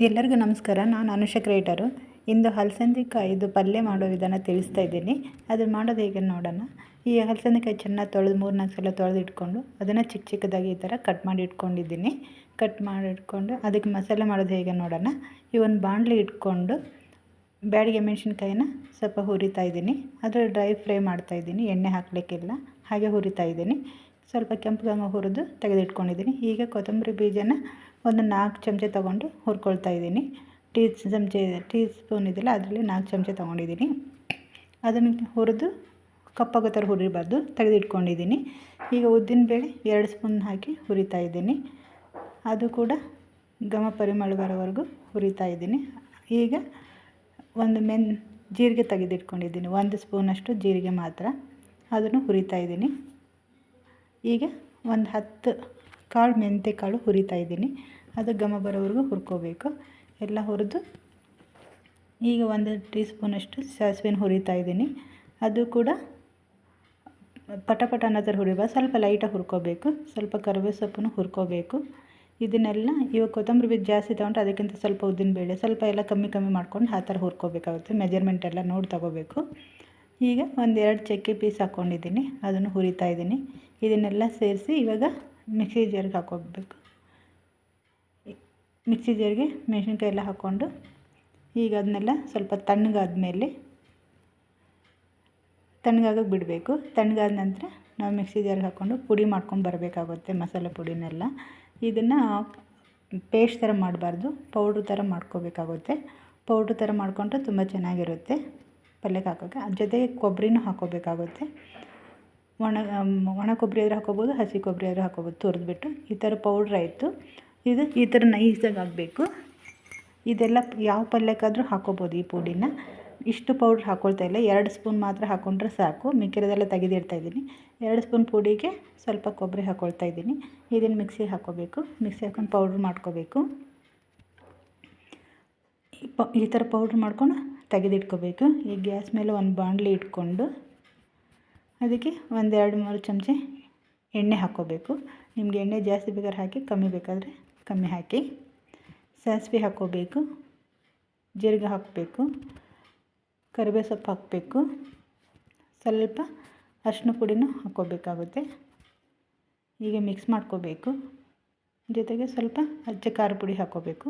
ಎಲ್ಲರಿಗೂ ನಮಸ್ಕಾರ. ನಾನು ಅನುಷಾ ಕ್ರಿಯೇಟರು. ಇಂದು ಹಲಸಂದಿಕಾಯಿದು ಪಲ್ಯ ಮಾಡೋ ವಿಧಾನ ತಿಳಿಸ್ತಾ ಇದ್ದೀನಿ. ಅದು ಮಾಡೋದು ಹೇಗೆ ನೋಡೋಣ. ಈ ಹಲಸಂದಿಕಾಯಿ ಚೆನ್ನಾಗಿ ತೊಳೆದು 3-4 ಸಲ ತೊಳೆದು ಇಟ್ಕೊಂಡು ಅದನ್ನು ಚಿಕ್ಕ ಚಿಕ್ಕದಾಗಿ ಈ ಥರ ಕಟ್ ಮಾಡಿ ಇಟ್ಕೊಂಡಿದ್ದೀನಿ. ಕಟ್ ಮಾಡಿ ಇಟ್ಕೊಂಡು ಅದಕ್ಕೆ ಮಸಾಲೆ ಮಾಡೋದು ಹೇಗೆ ನೋಡೋಣ. ಈ ಒಂದು ಬಾಣಲಿ ಇಟ್ಕೊಂಡು ಬ್ಯಾಡಿಗೆ ಮೆಣಸಿನ್ಕಾಯಿನ ಸ್ವಲ್ಪ ಹುರಿತಾ ಇದ್ದೀನಿ. ಅದರಲ್ಲಿ ಡ್ರೈ ಫ್ರೈ ಮಾಡ್ತಾಯಿದ್ದೀನಿ, ಎಣ್ಣೆ ಹಾಕಲಿಕ್ಕಿಲ್ಲ, ಹಾಗೆ ಹುರಿತಾ ಇದ್ದೀನಿ. ಸ್ವಲ್ಪ ಕೆಂಪುಗಂಗ ಹುರಿದು ತೆಗೆದಿಟ್ಕೊಂಡಿದ್ದೀನಿ. ಈಗ ಕೊತ್ತಂಬರಿ ಬೀಜನ ಒಂದು 4 ಚಮಚ ತೊಗೊಂಡು ಹುರ್ಕೊಳ್ತಾ ಇದ್ದೀನಿ. ಟೀ ಸ್ಪೂನ್ ಇದೆಯಲ್ಲ ಅದರಲ್ಲಿ 4 ಚಮಚ ತೊಗೊಂಡಿದ್ದೀನಿ. ಅದನ್ನು ಹುರಿದು ಕಪ್ಪಾಗೋ ಥರ ಹುರಿಬಾರ್ದು, ತೆಗೆದಿಟ್ಕೊಂಡಿದ್ದೀನಿ. ಈಗ ಉದ್ದಿನಬೇಳೆ 2 ಸ್ಪೂನ್ ಹಾಕಿ ಹುರಿತಾ ಇದ್ದೀನಿ. ಅದು ಕೂಡ ಘಮ ಪರಿಮಳ ಬರೋವರೆಗೂ ಹುರಿತಾ ಇದ್ದೀನಿ. ಈಗ ಒಂದು ಜೀರಿಗೆ ತೆಗೆದಿಟ್ಕೊಂಡಿದ್ದೀನಿ, 1 ಸ್ಪೂನಷ್ಟು ಜೀರಿಗೆ ಮಾತ್ರ, ಅದನ್ನು ಹುರಿತಾ ಇದ್ದೀನಿ. ಈಗ ಒಂದು 10 ಕಾಳು ಮೆಂತ್ಯ ಕಾಳು ಹುರಿತಾ ಇದ್ದೀನಿ. ಅದು ಘಮ ಬರೋವರೆಗೂ ಹುರ್ಕೋಬೇಕು. ಎಲ್ಲ ಹುರಿದು ಈಗ 1 ಟೀ ಸ್ಪೂನಷ್ಟು ಸಾಸಿವೆನ ಹುರಿತಾ ಇದ್ದೀನಿ. ಅದು ಕೂಡ ಪಟ ಅನ್ನೋ ಥರ ಹುರಿಬಾರ್ದು, ಸ್ವಲ್ಪ ಲೈಟಾಗಿ ಹುರ್ಕೋಬೇಕು. ಸ್ವಲ್ಪ ಕರಿಬೇವು ಸೊಪ್ಪನ್ನು ಹುರ್ಕೋಬೇಕು. ಇದನ್ನೆಲ್ಲ ಇವಾಗ ಕೊತ್ತಂಬರಿ ಬೀಜ ಜಾಸ್ತಿ ತೊಗೊಂಡ್ರೆ ಅದಕ್ಕಿಂತ ಸ್ವಲ್ಪ ಉದ್ದಿನಬೇಳೆ ಸ್ವಲ್ಪ ಎಲ್ಲ ಕಮ್ಮಿ ಮಾಡ್ಕೊಂಡು ಆ ಥರ ಹುರ್ಕೋಬೇಕಾಗುತ್ತೆ. ಮೆಜರ್ಮೆಂಟ್ ಎಲ್ಲ ನೋಡಿ ತಗೋಬೇಕು. ಈಗ 1-2 ಚಕ್ಕೆ ಪೀಸ್ ಹಾಕ್ಕೊಂಡಿದ್ದೀನಿ, ಅದನ್ನು ಹುರಿತಾ ಇದ್ದೀನಿ. ಇದನ್ನೆಲ್ಲ ಸೇರಿಸಿ ಇವಾಗ ಮಿಕ್ಸಿ ಜಾರ್ಗೆ ಹಾಕ್ಕೋಬೇಕು. ಮಿಕ್ಸಿ ಜಾರ್ಗೆ ಮೆಣಸಿನ್ಕಾಯಿ ಎಲ್ಲ ಹಾಕ್ಕೊಂಡು ಈಗ ಅದನ್ನೆಲ್ಲ ಸ್ವಲ್ಪ ತಣ್ಣಗಾಗಕ್ಕೆ ಬಿಡಬೇಕು. ತಣ್ಣಗಾದ ನಂತರ ನಾವು ಮಿಕ್ಸಿ ಜಾರ್ಗೆ ಹಾಕ್ಕೊಂಡು ಪುಡಿ ಮಾಡ್ಕೊಂಡು ಬರಬೇಕಾಗುತ್ತೆ, ಮಸಾಲೆ ಪುಡಿನೆಲ್ಲ. ಇದನ್ನು ಪೇಸ್ಟ್ ಥರ ಮಾಡಬಾರ್ದು, ಪೌಡ್ರ್ ಥರ ಮಾಡ್ಕೋಬೇಕಾಗುತ್ತೆ. ಪೌಡ್ರ್ ಥರ ಮಾಡಿಕೊಂಡ್ರೆ ತುಂಬ ಚೆನ್ನಾಗಿರುತ್ತೆ ಪಲ್ಯಕ್ಕೆ ಹಾಕೋಕ್ಕೆ. ಅದ್ರ ಜೊತೆಗೆ ಕೊಬ್ಬರಿನೂ ಹಾಕ್ಕೋಬೇಕಾಗುತ್ತೆ. ಒಣ ಕೊಬ್ಬರಿ ಆದರೂ ಹಾಕ್ಕೋಬೋದು, ಹಸಿ ಕೊಬ್ಬರಿ ಆದರೂ ಹಾಕ್ಕೋಬೋದು. ತುರಿದ್ಬಿಟ್ಟು ಈ ಥರ ಪೌಡ್ರ್ ಆಯಿತು. ಇದು ಈ ಥರ ನೈಸಾಗಿ ಆಗಬೇಕು. ಇದೆಲ್ಲ ಯಾವ ಪಲ್ಯಕ್ಕಾದರೂ ಹಾಕ್ಕೋಬೋದು ಈ ಪುಡಿನ. ಇಷ್ಟು ಪೌಡ್ರ್ ಹಾಕ್ಕೊಳ್ತಾ ಇಲ್ಲ, 2 ಸ್ಪೂನ್ ಮಾತ್ರ ಹಾಕ್ಕೊಂಡ್ರೆ ಸಾಕು. ಮಿಕ್ಕಿರೋದೆಲ್ಲ ತೆಗೆದಿಡ್ತಾ ಇದ್ದೀನಿ. 2 ಸ್ಪೂನ್ ಪುಡಿಗೆ ಸ್ವಲ್ಪ ಕೊಬ್ಬರಿ ಹಾಕ್ಕೊಳ್ತಾ ಇದ್ದೀನಿ. ಇದನ್ನು ಮಿಕ್ಸಿಗೆ ಹಾಕ್ಕೋಬೇಕು. ಮಿಕ್ಸಿ ಹಾಕ್ಕೊಂಡು ಪೌಡ್ರ್ ಮಾಡ್ಕೋಬೇಕು. ಈ ಥರ ಪೌಡ್ರ್ ಮಾಡ್ಕೊಂಡು ತೆಗೆದಿಟ್ಕೋಬೇಕು. ಈ ಗ್ಯಾಸ್ ಮೇಲೆ ಒಂದು ಬಾಣಲಿ ಇಟ್ಕೊಂಡು ಅದಕ್ಕೆ 1-2-3 ಚಮಚ ಎಣ್ಣೆ ಹಾಕ್ಕೋಬೇಕು. ನಿಮಗೆ ಎಣ್ಣೆ ಜಾಸ್ತಿ ಬೇಕಾದ್ರೆ ಹಾಕಿ, ಕಮ್ಮಿ ಬೇಕಾದರೆ ಕಮ್ಮಿ ಹಾಕಿ. ಸಾಸಿವೆ ಹಾಕ್ಕೋಬೇಕು, ಜೀರಿಗೆ ಹಾಕಬೇಕು, ಕರಿಬೇವು ಸೊಪ್ಪು ಹಾಕಬೇಕು, ಸ್ವಲ್ಪ ಅರಿಶಿನ ಪುಡಿನೂ ಹಾಕ್ಕೋಬೇಕಾಗುತ್ತೆ. ಈಗ ಮಿಕ್ಸ್ ಮಾಡ್ಕೋಬೇಕು. ಜೊತೆಗೆ ಸ್ವಲ್ಪ ಅಚ್ಚ ಖಾರ ಪುಡಿ ಹಾಕ್ಕೋಬೇಕು.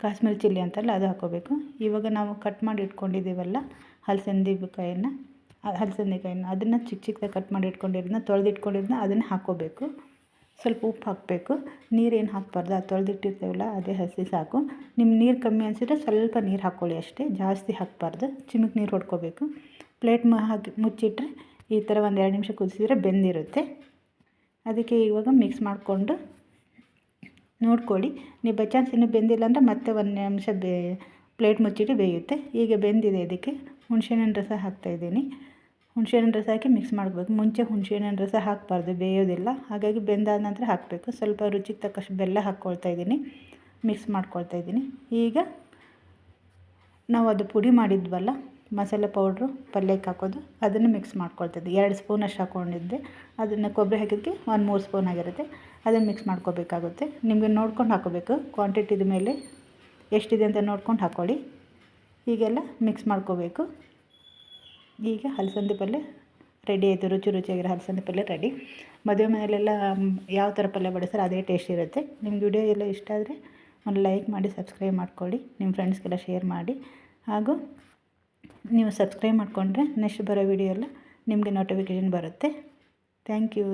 ಕಾಶ್ಮೀರಿ ಚಿಲ್ಲಿ ಅಂತಲ್ಲ, ಅದು ಹಾಕ್ಕೋಬೇಕು. ಇವಾಗ ನಾವು ಕಟ್ ಮಾಡಿ ಇಟ್ಕೊಂಡಿದ್ದೀವಲ್ಲ ಹಲಸಂದಿಕಾಯಿನ ಅದನ್ನು ಚಿಕ್ಕ ಚಿಕ್ಕದಾಗಿ ಕಟ್ ಮಾಡಿ ಇಟ್ಕೊಂಡಿರೋದನ್ನ ತೊಳೆದಿಟ್ಕೊಂಡಿರೋದನ್ನ ಅದನ್ನು ಹಾಕ್ಕೋಬೇಕು. ಸ್ವಲ್ಪ ಉಪ್ಪು ಹಾಕಬೇಕು. ನೀರೇನು ಹಾಕಬಾರ್ದು, ಅದು ತೊಳೆದಿಟ್ಟಿರ್ತೀವಲ್ಲ ಅದೇ ಹಸಿ ಸಾಕು. ನಿಮ್ಮ ನೀರು ಕಮ್ಮಿ ಅನಿಸಿದ್ರೆ ಸ್ವಲ್ಪ ನೀರು ಹಾಕ್ಕೊಳ್ಳಿ ಅಷ್ಟೇ, ಜಾಸ್ತಿ ಹಾಕಬಾರ್ದು. ಚಿಮುಕ್ ನೀರು ಹೊಡ್ಕೋಬೇಕು. ಪ್ಲೇಟ್ ಹಾಕಿ ಮುಚ್ಚಿಟ್ರೆ ಈ ಥರ 1-2 ನಿಮಿಷ ಕುದಿಸಿದ್ರೆ ಬೆಂದಿರುತ್ತೆ. ಅದಕ್ಕೆ ಇವಾಗ ಮಿಕ್ಸ್ ಮಾಡಿಕೊಂಡು ನೋಡ್ಕೊಳ್ಳಿ. ನೀವು ಬೈ ಚಾನ್ಸ್ ಇನ್ನೂ ಬೆಂದಿಲ್ಲ ಅಂದರೆ ಮತ್ತೆ 1 ನಿಮಿಷ ಪ್ಲೇಟ್ ಮುಚ್ಚಿಟ್ಟು ಬೇಯುತ್ತೆ. ಈಗ ಬೆಂದಿದೆ. ಇದಕ್ಕೆ ಹುಣಸೆಹಣ್ಣಿನ ರಸ ಹಾಕ್ತಾಯಿದ್ದೀನಿ. ಹುಣಸೆಹಣ್ಣಿನ ರಸ ಹಾಕಿ ಮಿಕ್ಸ್ ಮಾಡಬೇಕು. ಮುಂಚೆ ಹುಣಸೆಹಣ್ಣಿನ ರಸ ಹಾಕಬಾರ್ದು, ಬೇಯೋದಿಲ್ಲ. ಹಾಗಾಗಿ ಬೆಂದಾದ ನಂತರ ಹಾಕಬೇಕು. ಸ್ವಲ್ಪ ರುಚಿಗೆ ತಕ್ಕಷ್ಟು ಬೆಲ್ಲ ಹಾಕ್ಕೊಳ್ತಾ ಇದ್ದೀನಿ, ಮಿಕ್ಸ್ ಮಾಡ್ಕೊಳ್ತಾ ಇದ್ದೀನಿ. ಈಗ ನಾವು ಅದು ಪುಡಿ ಮಾಡಿದ್ವಲ್ಲ ಮಸಾಲೆ ಪೌಡ್ರು ಪಲ್ಯಕ್ಕೆ ಹಾಕೋದು, ಅದನ್ನು ಮಿಕ್ಸ್ ಮಾಡ್ಕೊಳ್ತಾ ಇದ್ದೆ. 2 ಸ್ಪೂನಷ್ಟು ಹಾಕ್ಕೊಂಡಿದ್ದೆ. ಅದನ್ನು ಕೊಬ್ಬರಿ ಹಾಕಿದ್ದಕ್ಕೆ 1-3 ಸ್ಪೂನ್ ಆಗಿರುತ್ತೆ. ಅದನ್ನು ಮಿಕ್ಸ್ ಮಾಡ್ಕೋಬೇಕಾಗುತ್ತೆ. ನಿಮಗೆ ನೋಡ್ಕೊಂಡು ಹಾಕೋಬೇಕು. ಕ್ವಾಂಟಿಟಿದ ಮೇಲೆ ಎಷ್ಟಿದೆ ಅಂತ ನೋಡ್ಕೊಂಡು ಹಾಕ್ಕೊಳ್ಳಿ. ಹೀಗೆಲ್ಲ ಮಿಕ್ಸ್ ಮಾಡ್ಕೋಬೇಕು. ಈಗ ಹಲಸಂದಿ ಪಲ್ಯ ರೆಡಿ ಆಯಿತು. ರುಚಿಯಾಗಿರೋ ಹಲಸಂದಿ ಪಲ್ಯ ರೆಡಿ. ಮದುವೆ ಮನೆಯಲ್ಲೆಲ್ಲ ಯಾವ ಥರ ಪಲ್ಯ ಬಡಿಸ್ತಾರೆ ಅದೇ ಟೇಸ್ಟ್ ಇರುತ್ತೆ. ನಿಮ್ಗೆ ವಿಡಿಯೋ ಎಲ್ಲ ಇಷ್ಟ ಆದರೆ ಒಂದು ಲೈಕ್ ಮಾಡಿ, ಸಬ್ಸ್ಕ್ರೈಬ್ ಮಾಡ್ಕೊಳ್ಳಿ. ನಿಮ್ಮ ಫ್ರೆಂಡ್ಸ್ಗೆಲ್ಲ ಶೇರ್ ಮಾಡಿ. ಹಾಗೂ ನೀವು ಸಬ್ಸ್ಕ್ರೈಬ್ ಮಾಡಿಕೊಂಡ್ರೆ ನೆಕ್ಸ್ಟ್ ಬರೋ ವಿಡಿಯೋ ಎಲ್ಲ ನಿಮಗೆ ನೋಟಿಫಿಕೇಷನ್ ಬರುತ್ತೆ. Thank you.